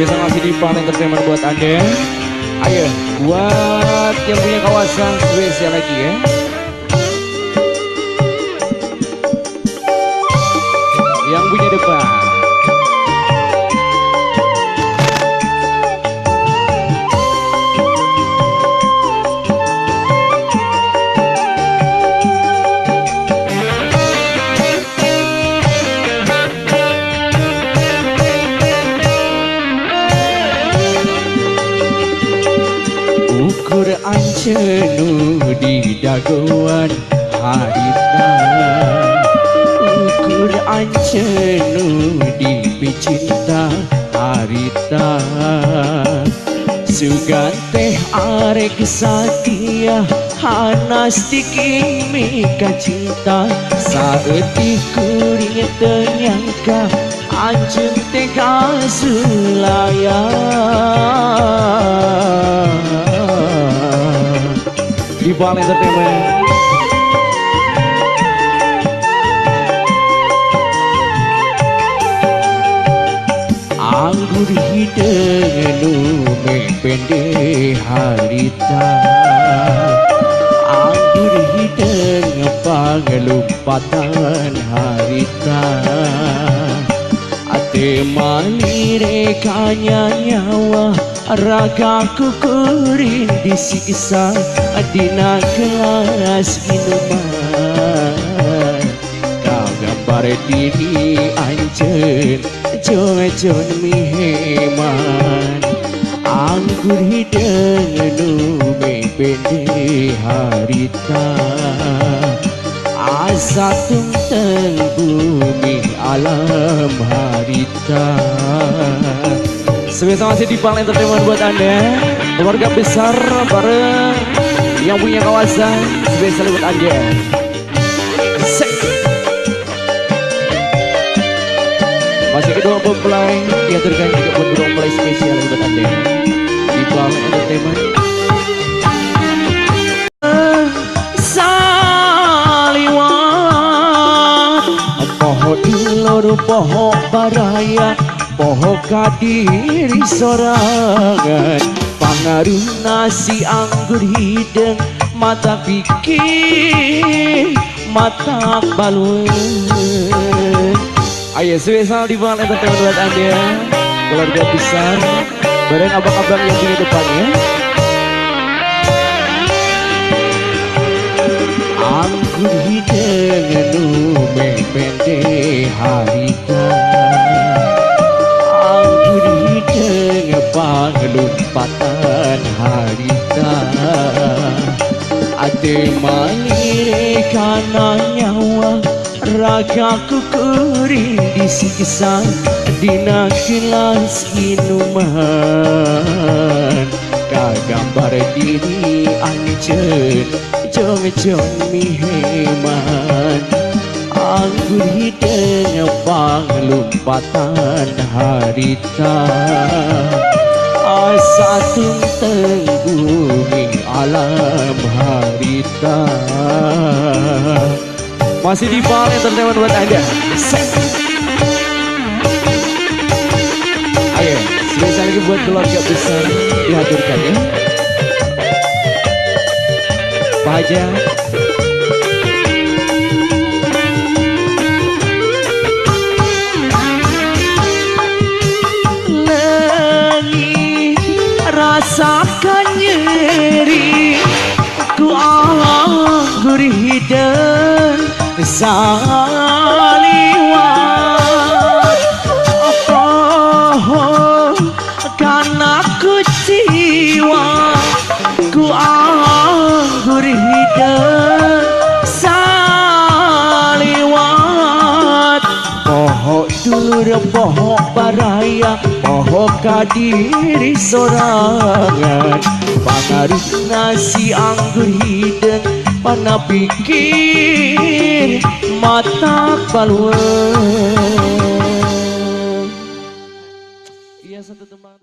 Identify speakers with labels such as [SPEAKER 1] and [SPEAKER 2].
[SPEAKER 1] Sebisa masih di Pan Entertainment buat Anda. Ayo, buat yang punya kawasan spesial lagi ya. Yang punya depan. Ukur ancenu di daguan harita, ukur ancenu di picinta harita, sugante arek satia hanas dikimi cinta saeutik kuring ternyangka anjeun tega sulaya. Di Pan Entertainment. Anggur hidung mepende harita, anggur hidung pangelumpatan harita, ate malire kanya nyawa ragaku kuring disiksa dina gelas minuman, kagambar diri anjeun jojon miheman, anggur hidung nu mepende harita, asa tungteng bumi alam harita. Sebisa masih di Pan Entertainment buat Anda, keluarga besar bareng yang punya kawasan spesial buat Anda. Masih kedua mempelai diaturkan juga buat kedua mempelai spesial buat Anda di Pan Entertainment. Saliwat poho ilor poho baraya, poho kadiri sorangan, pangaruh nasi anggur hidung mata pikir mata balun. Ayo spesial di Pan Entertainment buat Anda, keluarga besar bareng abang-abang yang di depannya. Anggur hidung nu mepende harita, anggur hidung pangelumpatan harita, ate malire kana nyawa ragaku kuring disiksa dina gelas minuman, kagambar diri anjeun jong-jong miheman, anggur hidung pangelumpatan harita, asa tungteng bumi alam harita. Masih di Pan Entertainment buat Anda. Ayo, spesial lagi buat keluarga besar dihaturkan ya. Pak Haja. Lengi rasakan nyeri, ku anggur hidung saliwat, oh karena ku jiwa ku anggur hidung saliwat, poho dur poho baraya, poho kadiri sorangan, pangaruh nasi anggur hidung pana pikir mata balun. Iya satu tembang.